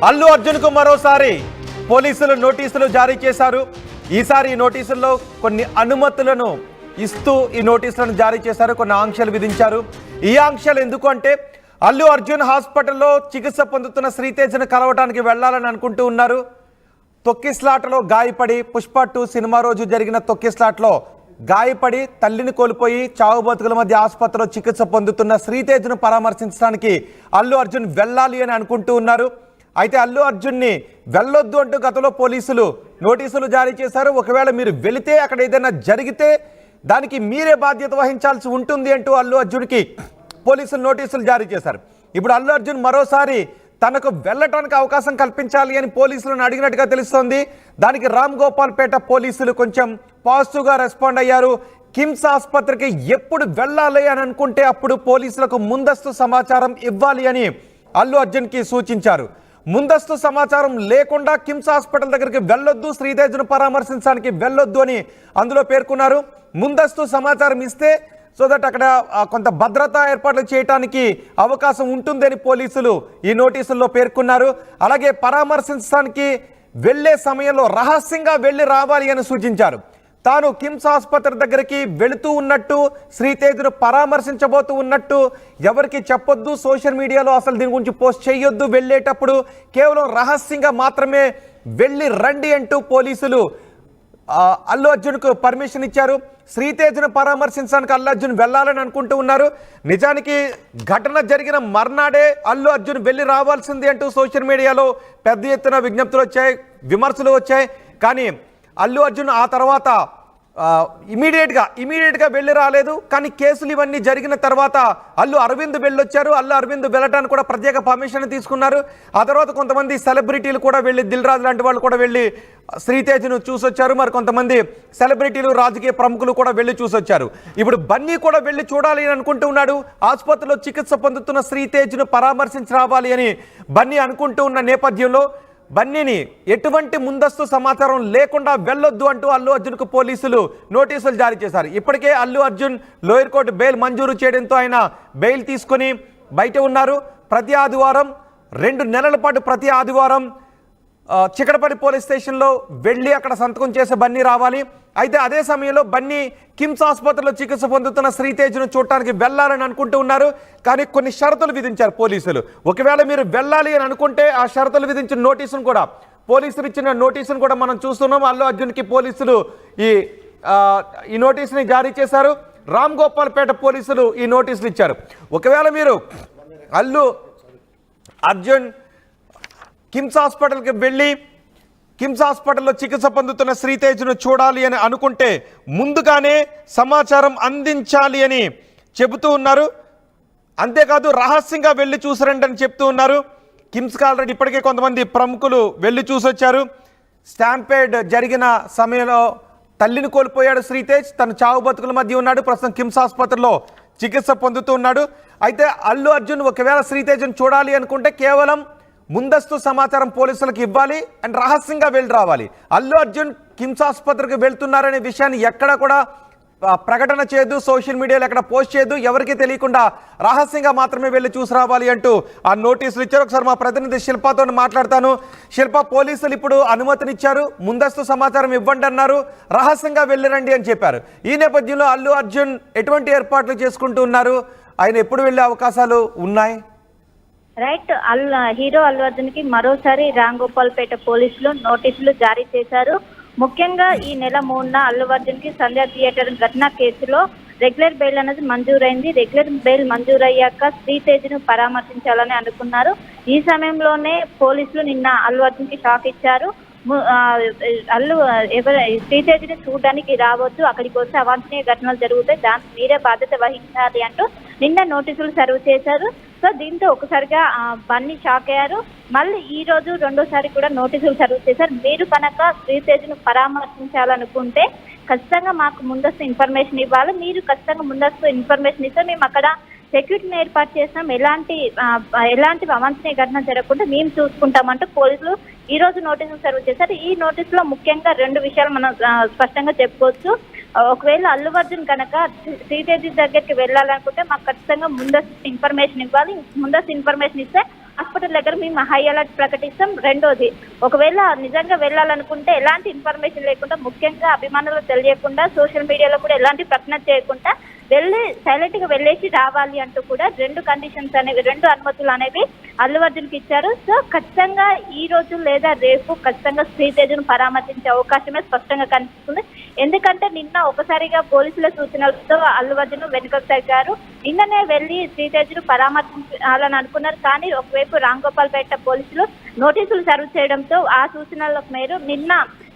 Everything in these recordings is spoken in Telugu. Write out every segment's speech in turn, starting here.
అల్లు అర్జున్ కు మరోసారి పోలీసులు నోటీసులు జారీ చేశారు. ఈసారి ఈ నోటీసుల్లో కొన్ని అనుమతులను ఇస్తూ ఈ నోటీసులను జారీ చేశారు, కొన్ని ఆంక్షలు విధించారు. ఈ ఆంక్షలు ఎందుకు అంటే అల్లు అర్జున్ హాస్పిటల్లో చికిత్స పొందుతున్న శ్రీతేజ్ను కలవటానికి వెళ్లాలని అనుకుంటూ ఉన్నారు. తొక్కిస్లాట్లో గాయపడి పుష్ప 2 సినిమా రోజు జరిగిన తొక్కిస్లాట్లో గాయపడి తల్లిని కోల్పోయి చావు బతుకుల మధ్య ఆసుపత్రిలో చికిత్స పొందుతున్న శ్రీతేజ్ను పరామర్శించడానికి అల్లు అర్జున్ వెళ్ళాలి అని అనుకుంటూ ఉన్నారు. అయితే అల్లు అర్జున్ని వెళ్ళొద్దు అంటూ గతంలో పోలీసులు నోటీసులు జారీ చేశారు. ఒకవేళ మీరు వెళితే అక్కడ ఏదైనా జరిగితే దానికి మీరే బాధ్యత వహించాల్సి ఉంటుంది అంటూ అల్లు అర్జున్కి పోలీసులు నోటీసులు జారీ చేశారు. ఇప్పుడు అల్లు అర్జున్ మరోసారి తనకు వెళ్ళటానికి అవకాశం కల్పించాలి అని పోలీసులను అడిగినట్టుగా తెలుస్తోంది. దానికి రామ్ గోపాల్పేట పోలీసులు కొంచెం పాజిటివ్గా రెస్పాండ్ అయ్యారు. కిమ్స్ ఆసుపత్రికి ఎప్పుడు వెళ్ళాలి అని అనుకుంటే అప్పుడు పోలీసులకు ముందస్తు సమాచారం ఇవ్వాలి అని అల్లు అర్జున్కి సూచించారు. ముందస్తు సమాచారం లేకుండా కిమ్స్ హాస్పిటల్ దగ్గరికి వెళ్ళొద్దు, శ్రీతేజ్ను పరామర్శించడానికి వెళ్ళొద్దు అని అందులో పేర్కొన్నారు. ముందస్తు సమాచారం ఇస్తే సో దట్ అక్కడ కొంత భద్రతా ఏర్పాట్లు చేయడానికి అవకాశం ఉంటుందని పోలీసులు ఈ నోటీసుల్లో పేర్కొన్నారు. అలాగే పరామర్శించడానికి వెళ్లే సమయంలో రహస్యంగా వెళ్ళి రావాలి అని సూచించారు. తాను కిమ్స్ ఆసుపత్రి దగ్గరికి వెళుతూ ఉన్నట్టు, శ్రీతేజ్ను పరామర్శించబోతూ ఉన్నట్టు ఎవరికి చెప్పొద్దు, సోషల్ మీడియాలో అసలు దీని గురించి పోస్ట్ చేయొద్దు, వెళ్ళేటప్పుడు కేవలం రహస్యంగా మాత్రమే వెళ్ళి రండి అంటూ పోలీసులు అల్లు అర్జున్కు పర్మిషన్ ఇచ్చారు. శ్రీతేజ్ను పరామర్శించడానికి అల్లు అర్జున్ వెళ్ళాలని అనుకుంటూ ఉన్నారు. నిజానికి ఘటన జరిగిన మర్నాడే అల్లు అర్జున్ వెళ్ళి రావాల్సింది అంటూ సోషల్ మీడియాలో పెద్ద ఎత్తున విజ్ఞప్తులు వచ్చాయి, విమర్శలు వచ్చాయి. కానీ అల్లు అర్జున్ ఆ తర్వాత ఇమీడియట్గా వెళ్ళి రాలేదు. కానీ కేసులు ఇవన్నీ జరిగిన తర్వాత అల్లు అరవింద్ వెళ్ళొచ్చారు. అల్లు అరవింద్ వెళ్ళటానికి కూడా ప్రత్యేక పర్మిషన్ తీసుకున్నారు. ఆ తర్వాత కొంతమంది సెలబ్రిటీలు కూడా వెళ్ళి, దిల్ రాజు లాంటి వాళ్ళు కూడా వెళ్ళి శ్రీతేజ్ను చూసొచ్చారు. మరి కొంతమంది సెలబ్రిటీలు, రాజకీయ ప్రముఖులు కూడా వెళ్ళి చూసొచ్చారు. ఇప్పుడు బన్నీ కూడా వెళ్ళి చూడాలి అని అనుకుంటూ ఉన్నాడు. ఆసుపత్రిలో చికిత్స పొందుతున్న శ్రీతేజ్ను పరామర్శించి రావాలి అని బన్నీ అనుకుంటూ ఉన్న నేపథ్యంలో బన్నీని ఎటువంటి ముందస్తు సమాచారం లేకుండా వెళ్ళొద్దు అంటూ అల్లు అర్జున్కు పోలీసులు నోటీసులు జారీ చేశారు. ఇప్పటికే Allu Arjun lower court bail మంజూరు చేయడంతో ఆయన బెయిల్ తీసుకుని బయట ఉన్నారు. ప్రతి ఆదివారం 2 నెలల పాటు ప్రతి ఆదివారం చికటపల్లి పోలీస్ స్టేషన్లో వెళ్ళి అక్కడ సంతకం చేసే బన్నీ రావాలి. అయితే అదే సమయంలో బన్నీ కిమ్స్ ఆసుపత్రిలో చికిత్స పొందుతున్న శ్రీతేజ్ను చూడటానికి వెళ్ళాలని అనుకుంటూ ఉన్నారు. కానీ కొన్ని షరతులు విధించారు పోలీసులు. ఒకవేళ మీరు వెళ్ళాలి అని అనుకుంటే ఆ షరతులు విధించిన నోటీసును కూడా, పోలీసులు ఇచ్చిన నోటీసును కూడా మనం చూస్తున్నాం. అల్లు అర్జున్కి పోలీసులు ఈ నోటీసుని జారీ చేశారు. రామ్ గోపాల్పేట పోలీసులు ఈ నోటీసులు ఇచ్చారు. ఒకవేళ మీరు అల్లు అర్జున్ కిమ్స్ హాస్పిటల్కి వెళ్ళి కిమ్స్ హాస్పిటల్లో చికిత్స పొందుతున్న శ్రీతేజ్ను చూడాలి అని అనుకుంటే ముందుగానే సమాచారం అందించాలి అని చెబుతూ ఉన్నారు. అంతేకాదు రహస్యంగా వెళ్ళి చూసరండి అని చెప్తూ ఉన్నారు. కిమ్స్కి ఆల్రెడీ ఇప్పటికే కొంతమంది ప్రముఖులు వెళ్ళి చూసొచ్చారు. స్టాంపేడ్ జరిగిన సమయంలో తల్లిని కోల్పోయాడు శ్రీతేజ్. తను చావు బతుకుల మధ్య ఉన్నాడు. ప్రస్తుతం కిమ్స్ ఆసుపత్రిలో చికిత్స పొందుతూ ఉన్నాడు. అయితే అల్లు అర్జున్ ఒకవేళ శ్రీతేజ్ను చూడాలి అనుకుంటే కేవలం ముందస్తు సమాచారం పోలీసులకు ఇవ్వాలి అండ్ రహస్యంగా వెళ్ళి రావాలి. అల్లు అర్జున్ కిమ్స్ ఆసుపత్రికి వెళ్తున్నారనే విషయాన్ని ఎక్కడ కూడా ప్రకటన చేయదు, సోషల్ మీడియాలో ఎక్కడ పోస్ట్ చేయదు, ఎవరికి తెలియకుండా రహస్యంగా మాత్రమే వెళ్ళి చూసి రావాలి అంటూ ఆ నోటీసులు ఇచ్చారు. ఒకసారి మా ప్రతినిధి శిల్పతో మాట్లాడతాను. శిల్ప, పోలీసులు ఇప్పుడు అనుమతినిచ్చారు, ముందస్తు సమాచారం ఇవ్వండి అన్నారు, రహస్యంగా వెళ్ళిరండి అని చెప్పారు. ఈ నేపథ్యంలో అల్లు అర్జున్ ఎటువంటి ఏర్పాట్లు చేసుకుంటూ ఉన్నారు? ఆయన ఎప్పుడు వెళ్ళే అవకాశాలు ఉన్నాయి? రైట్, హీరో అల్లు అర్జున్ కి మరోసారి రామ్ గోపాల్పేట పోలీసులు నోటీసులు జారీ చేశారు. ముఖ్యంగా ఈ నెల 3న అల్లు అర్జున్ కి సంధ్య థియేటర్ ఘటన కేసులో రెగ్యులర్ బెయిల్ అనేది మంజూరైంది. రెగ్యులర్ బెయిల్ మంజూరయ్యాక శ్రీతేజ్ను పరామర్శించాలని అనుకున్నారు. ఈ సమయంలోనే పోలీసులు నిన్న అల్లు అర్జున్ కి షాక్ ఇచ్చారు. శ్రీతేజ్ని చూడడానికి రావద్దు, అక్కడికి వస్తే అవాంఛనీయ ఘటనలు జరుగుతాయి, దానికి మీరే బాధ్యత వహించాలి అంటూ నిన్న నోటీసులు సర్వ్ చేశారు. సో దీంతో ఒకసారిగా బన్నీ షాక్ అయ్యారు. మళ్ళీ ఈ రోజు రెండోసారి కూడా నోటీసులు సర్వ్ చేశారు. మీరు కనుక శ్రీతేజ్ను పరామర్శించాలనుకుంటే ఖచ్చితంగా మాకు ముందస్తు ఇన్ఫర్మేషన్ ఇవ్వాలి, మీరు ఖచ్చితంగా ముందస్తు ఇన్ఫర్మేషన్ ఇస్తే మేము అక్కడ సెక్యూరిటీని ఏర్పాటు చేసినాం, ఎలాంటి అవాంఛనీయ ఘటన జరగకుండా మేము చూసుకుంటామంటూ పోలీసులు ఈ రోజు నోటీసులు సర్వ్ చేశారు. ఈ నోటీసులో ముఖ్యంగా 2 విషయాలు మనం స్పష్టంగా చెప్పుకోవచ్చు. ఒకవేళ అల్లు అర్జున్ కనుక శ్రీతేజ్ దగ్గరికి వెళ్ళాలనుకుంటే మాకు ఖచ్చితంగా ముందస్తు ఇన్ఫర్మేషన్ ఇవ్వాలి. ముందస్తు ఇన్ఫర్మేషన్ ఇస్తే హాస్పిటల్ దగ్గర మేము హై అలర్ట్ ప్రకటిస్తాం. రెండోది, ఒకవేళ నిజంగా వెళ్ళాలనుకుంటే ఎలాంటి ఇన్ఫర్మేషన్ లేకుండా, ముఖ్యంగా అభిమానులకు తెలియకుండా, సోషల్ మీడియాలో కూడా ఎలాంటి ప్రకటన చేయకుండా వెళ్ళి సైలెంట్ గా వెళ్ళేసి రావాలి అంటూ కూడా 2 కండిషన్స్ అనేవి, 2 అనుమతులు అనేవి అల్లు అర్జున్కి ఇచ్చారు. సో ఖచ్చితంగా ఈ రోజు లేదా రేపు ఖచ్చితంగా శ్రీతేజను పరామర్శించే అవకాశమే స్పష్టంగా కనిపిస్తుంది. ఎందుకంటే నిన్న ఒకసారిగా పోలీసుల సూచనలతో అల్లు అర్జున్ వెనుకకు తగ్గారు. నిన్ననే వెళ్లి శ్రీతేజను పరామర్శించాలని అనుకున్నారు. కానీ ఒకవైపు రాంగోపాల్పేట పోలీసులు నోటీసులు సర్వ్ చేయడంతో ఆ సూచనల మేరకు నిన్న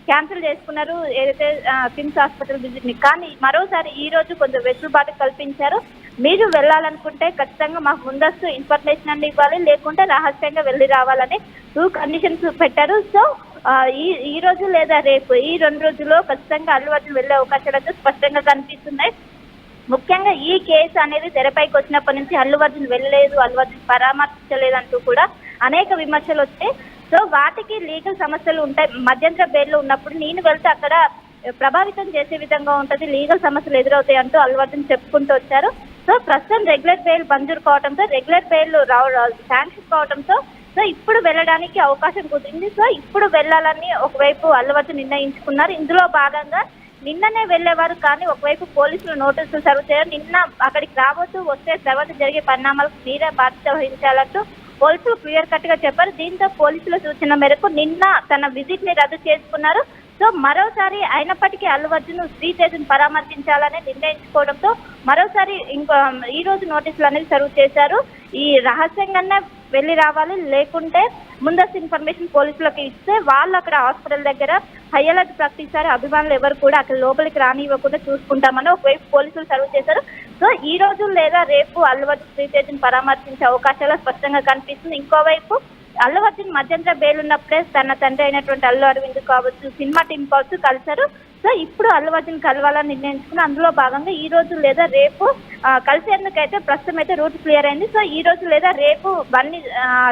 క్యాన్సిల్ చేసుకున్నారు ఏదైతే కిమ్స్ హాస్పిటల్ విజిట్ ని. కానీ మరోసారి ఈ రోజు కొంచెం వెసులుబాటు కల్పించారు. మీరు వెళ్ళాలనుకుంటే ఖచ్చితంగా మాకు ముందస్తు ఇన్ఫర్మేషన్ అన్ని ఇవ్వాలి, లేకుంటే రహస్యంగా వెళ్ళి రావాలని 2 కండిషన్స్ పెట్టారు. సో ఈ రోజు లేదా రేపు, ఈ 2 రోజుల్లో ఖచ్చితంగా అల్లు అర్జున్ వెళ్లే అవకాశాలు స్పష్టంగా కనిపిస్తున్నాయి. ముఖ్యంగా ఈ కేసు అనేది తెరపైకి వచ్చినప్పటి నుంచి అల్లు అర్జున్ వెళ్ళలేదు, అల్లు అర్జున్ పరామర్శించలేదంటూ కూడా అనేక విమర్శలు వచ్చాయి. సో వాటికి లీగల్ సమస్యలు ఉంటాయి. మధ్యంతర బెయిల్ ఉన్నప్పుడు నేను వెళ్తే అక్కడ ప్రభావితం చేసే విధంగా ఉంటుంది, లీగల్ సమస్యలు ఎదురవుతాయి అంటూ అల్లు అర్జున్ చెప్పుకుంటూ వచ్చారు. సో ప్రస్తుతం రెగ్యులర్ బెయిల్ మంజూరు కావడంతో, రెగ్యులర్ బెయిల్ శాంక్షన్ కావడంతో సో ఇప్పుడు వెళ్ళడానికి అవకాశం కుదిరింది. సో ఇప్పుడు వెళ్ళాలని ఒకవైపు అల్లు అర్జున్ నిర్ణయించుకున్నారు. ఇందులో భాగంగా నిన్ననే వెళ్ళేవారు, కానీ ఒకవైపు పోలీసులు నోటీసులు సర్వ్ చేయారు. నిన్న అక్కడికి రావద్దు, వస్తే తర్వాత జరిగే పరిణామాలకు మీరే బాధ్యత వహించాలంటూ పోలీసులు క్లియర్ కట్ గా చెప్పారు. దీంతో పోలీసుల సూచన మేరకు నిన్న తన విజిట్ ని రద్దు చేసుకున్నారు. సో మరోసారి అయినప్పటికీ అల్లు అర్జున్ శ్రీతేజను పరామర్శించాలని నిర్ణయించుకోవడంతో మరోసారి ఈ రోజు నోటీసులు అనేది సర్వ్ చేశారు. ఈ రహస్యంగానే వెళ్ళి రావాలి, లేకుంటే ముందస్తు ఇన్ఫర్మేషన్ పోలీసులకు ఇస్తే వాళ్ళు అక్కడ హాస్పిటల్ దగ్గర హై అలర్ట్ ప్రకటించారు. అభిమానులు ఎవరు కూడా అక్కడ లోపలికి రానివ్వకుండా చూసుకుంటామని ఒకవైపు పోలీసులు సర్వ్ చేశారు. సో ఈ రోజు లేదా రేపు అల్లు అర్జున్ శ్రీతేజను పరామర్శించే అవకాశాలు స్పష్టంగా కనిపిస్తుంది. ఇంకోవైపు అల్లు అర్జున్ మధ్యంతర బెయిల్ ఉన్నప్పుడే తన తండ్రి అయినటువంటి అల్లు అరవింద్ కావచ్చు, సినిమా టీం కావచ్చు కలిశారు. సో ఇప్పుడు అల్లు అర్జున్ కలవాలని నిర్ణయించుకుని అందులో భాగంగా ఈ రోజు లేదా రేపు కలిసేందుకైతే ప్రస్తుతం అయితే రూట్ క్లియర్ అయింది. సో ఈ రోజు లేదా రేపు బన్నీ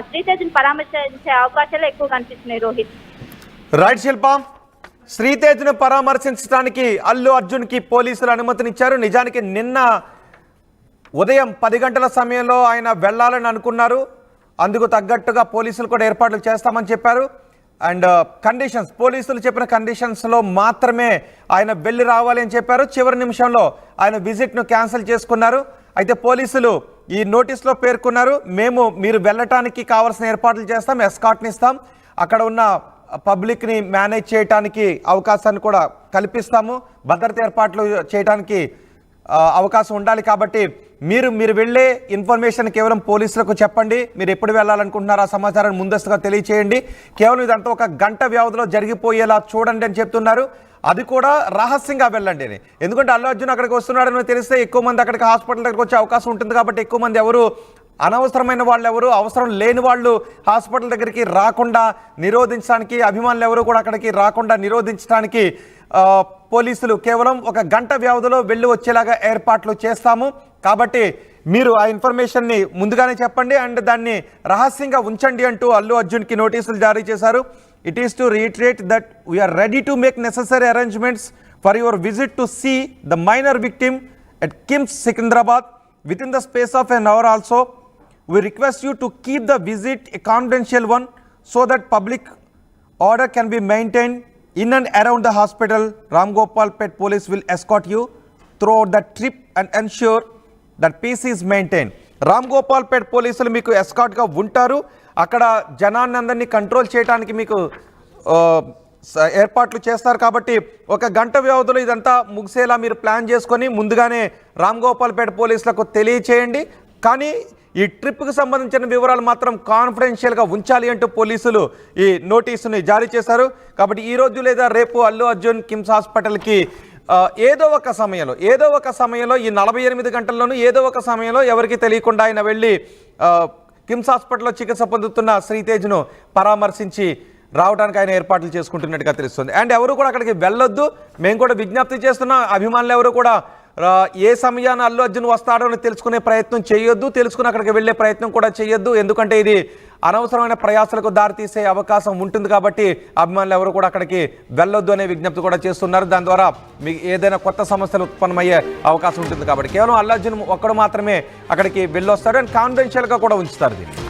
శ్రీతేజను పరామర్శించే అవకాశాలు ఎక్కువ కనిపిస్తున్నాయి. రోహిత్. రైట్ శిల్ప, శ్రీతేజ్ను పరామర్శించడానికి అల్లు అర్జున్కి పోలీసులు అనుమతినిచ్చారు. నిజానికి నిన్న ఉదయం 10 గంటల సమయంలో ఆయన వెళ్ళాలని అనుకున్నారు. అందుకు తగ్గట్టుగా పోలీసులు కూడా ఏర్పాట్లు చేస్తామని చెప్పారు. అండ్ కండిషన్స్, పోలీసులు చెప్పిన కండిషన్స్లో మాత్రమే ఆయన వెళ్ళి రావాలి అని చెప్పారు. చివరి నిమిషంలో ఆయన విజిట్ను క్యాన్సిల్ చేసుకున్నారు. అయితే పోలీసులు ఈ నోటీస్లో పేర్కొన్నారు, మీరు వెళ్ళటానికి కావాల్సిన ఏర్పాట్లు చేస్తాం, ఎస్కాట్ని ఇస్తాం, అక్కడ ఉన్న పబ్లిక్ని మేనేజ్ చేయడానికి అవకాశాన్ని కూడా కల్పిస్తాము, భద్రత ఏర్పాట్లు చేయడానికి అవకాశం ఉండాలి. కాబట్టి మీరు వెళ్ళే ఇన్ఫర్మేషన్ కేవలం పోలీసులకు చెప్పండి, మీరు ఎప్పుడు వెళ్ళాలనుకుంటున్నారో ఆ సమాచారాన్ని ముందస్తుగా తెలియచేయండి, కేవలం ఇదంతా 1 గంట వ్యవధిలో జరిగిపోయేలా చూడండి అని చెప్తున్నారు. అది కూడా రహస్యంగా వెళ్ళండి అని. ఎందుకంటే అల్లు అర్జున్ అక్కడికి వస్తున్నాడని తెలిస్తే ఎక్కువ మంది అక్కడికి హాస్పిటల్ దగ్గరికి వచ్చే అవకాశం ఉంటుంది. కాబట్టి ఎక్కువ మంది అనవసరమైన వాళ్ళు ఎవరు, అవసరం లేని వాళ్ళు హాస్పిటల్ దగ్గరికి రాకుండా నిరోధించడానికి, అభిమానులు ఎవరు కూడా అక్కడికి రాకుండా నిరోధించడానికి పోలీసులు కేవలం 1 గంట వ్యవధిలో వెళ్ళి వచ్చేలాగా ఏర్పాట్లు చేస్తాము. కాబట్టి మీరు ఆ ఇన్ఫర్మేషన్ని ముందుగానే చెప్పండి అండ్ దాన్ని రహస్యంగా ఉంచండి అంటూ అల్లు అర్జున్కి నోటీసులు జారీ చేశారు. It is to reiterate that we are ready to make necessary arrangements for your visit to see the minor victim at KIMS Secunderabad within the space of an hour also. We request you to keep the visit a confidential one so that public order can be maintained in and around the hospital. Ram Gopal Pet Police will escort you throughout the trip and ensure that peace is maintained. Ram Gopal Pet పోలీసులు మీకు ఎస్కాట్గా ఉంటారు. అక్కడ జనాన్ని అందరినీ కంట్రోల్ చేయడానికి మీకు ఏర్పాట్లు చేస్తారు. కాబట్టి 1 గంట వ్యవధిలో ఇదంతా ముగిసేలా మీరు ప్లాన్ చేసుకొని ముందుగానే రామ్ గోపాల్ పేట్ పోలీసులకు తెలియచేయండి. కానీ ఈ ట్రిప్కి సంబంధించిన వివరాలు మాత్రం కాన్ఫిడెన్షియల్గా ఉంచాలి అంటూ పోలీసులు ఈ నోటీసుని జారీ చేశారు. కాబట్టి ఈ రోజు లేదా రేపు అల్లు అర్జున్ కిమ్స్ హాస్పిటల్కి ఏదో ఒక సమయంలో ఈ 48 గంటల్లోనూ ఏదో ఒక సమయంలో ఎవరికి తెలియకుండా ఆయన వెళ్ళి కిమ్స్ హాస్పిటల్లో చికిత్స పొందుతున్న శ్రీతేజ్ను పరామర్శించి రావడానికి ఆయన ఏర్పాట్లు చేసుకుంటున్నట్టుగా తెలుస్తుంది. అండ్ ఎవరు కూడా అక్కడికి వెళ్ళొద్దు, మేము కూడా విజ్ఞప్తి చేస్తున్నాం, అభిమానులు ఎవరు కూడా ఏ సమయాన్ని అల్లు అర్జున్ వస్తాడో అని తెలుసుకునే ప్రయత్నం చేయొద్దు, తెలుసుకుని అక్కడికి వెళ్ళే ప్రయత్నం కూడా చేయొద్దు. ఎందుకంటే ఇది అనవసరమైన ప్రయాసాలకు దారితీసే అవకాశం ఉంటుంది. కాబట్టి అభిమానులు ఎవరు కూడా అక్కడికి వెళ్ళొద్దు అనే విజ్ఞప్తి కూడా చేస్తున్నారు. దాని ద్వారా మీకు ఏదైనా కొత్త సమస్యలు ఉత్పన్నమయ్యే అవకాశం ఉంటుంది. కాబట్టి కేవలం అల్లు అర్జున్ ఒక్కడు మాత్రమే అక్కడికి వెళ్ళొస్తాడు అండ్ కాన్ఫిడెన్షియల్గా కూడా ఉంచుతారు దీన్ని.